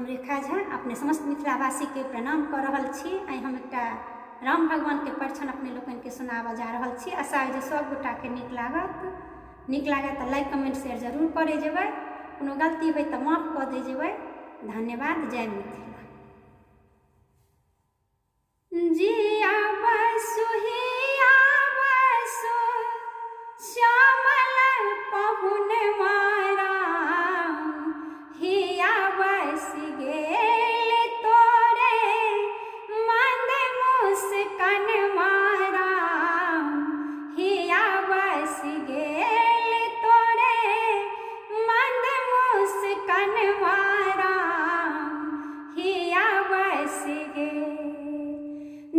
हम रेखा झा अपने समस्त मिथिलावासी के प्रणाम कर रहल छी। आई हम एकटा राम भगवान के परछन अपने लोगन के सुनावा जा रहल छी। आशा है जे सब गोटा के नीक लागत तो लाइक कमेंट शेयर जरूर करे जेबै। कोनो गलती हो तो माफ कर दे जेबै। धन्यवाद। जय मिथिला। जिया बसु हिया बसु श्यामल पहुन मारा हिया बस गेल तोरे मंद मुस्कान मारा हिया बस गेल तोरे मंद मुस्कान मारा हिया बस गेल।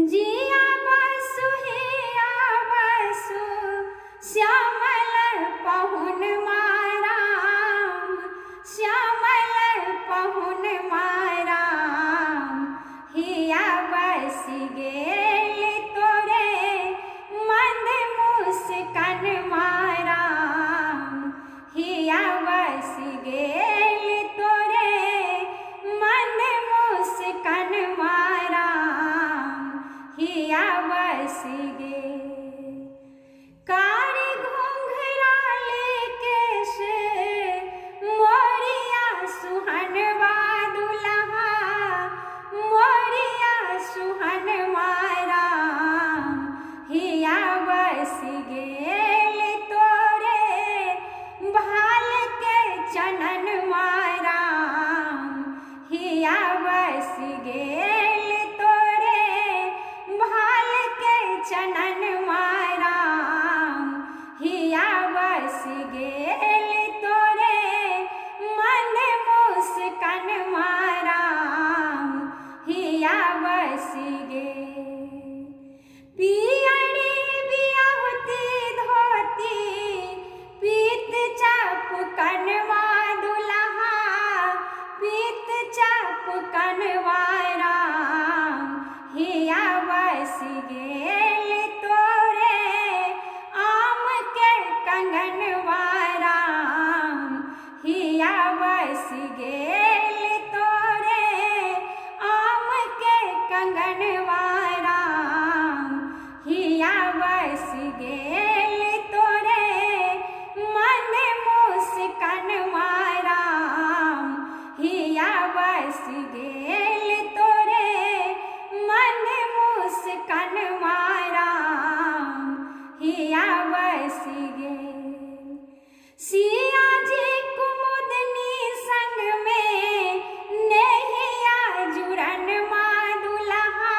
जिया बसु हिया बसु श्यामल पहुन मारा श्यामल पहुन मारा हिया बस गेल तोरे मंद मुस्कान मारा हिया बस गेल तोरे मंद मुस्कान मारा हिया बस गेल। कारी घुंघरा लेके से मोरिया सुहनवा दुल्हा मोरिया सुहन मारा हिया बस गेल तोरे भाल के चनन मारा हिया बस गेल तोरे भाल के चनन मारा हिया बस गेल तोरे मन मुस्कान मारा हिया बस गेल। पियरी बियाहुती धोती पीत चाप कनवा दुल्हा पीत चाप कनवारा हिया बस गेल तोरे आम के कंगन वारा हिया बस गेल तोरे आम के कंगन वारा हिया बस गेल तोरे मन मुस्कान मारा हिया बस गेल तोरे मन मुस्कान मारा हिया बस गेल। सिया जी कुमुदनी संग में नेहिया जुड़न माँ दुल्हा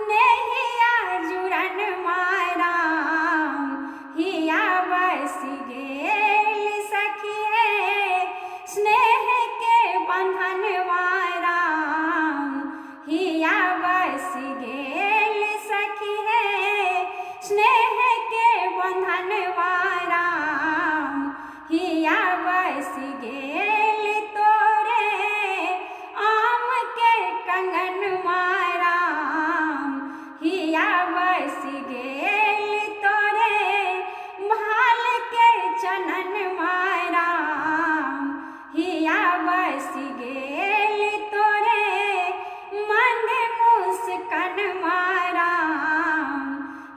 नेहिया जुड़न मारा हिया बस गेल सखिए स्नेह के बंधन वारा हिया बस गेल सखिए स्नेह के बंधन वारा हिया बस गेल तोरे आम के कंगन मारा हिया बस गेल तोरे भाल के चनन मारा हिया बस गेल तोरे मन मुस्कान मारा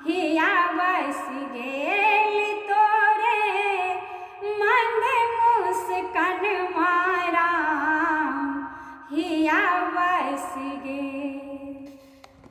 हिया बस गेल तोरे मन मुस्कान मारा हिया बस गेल।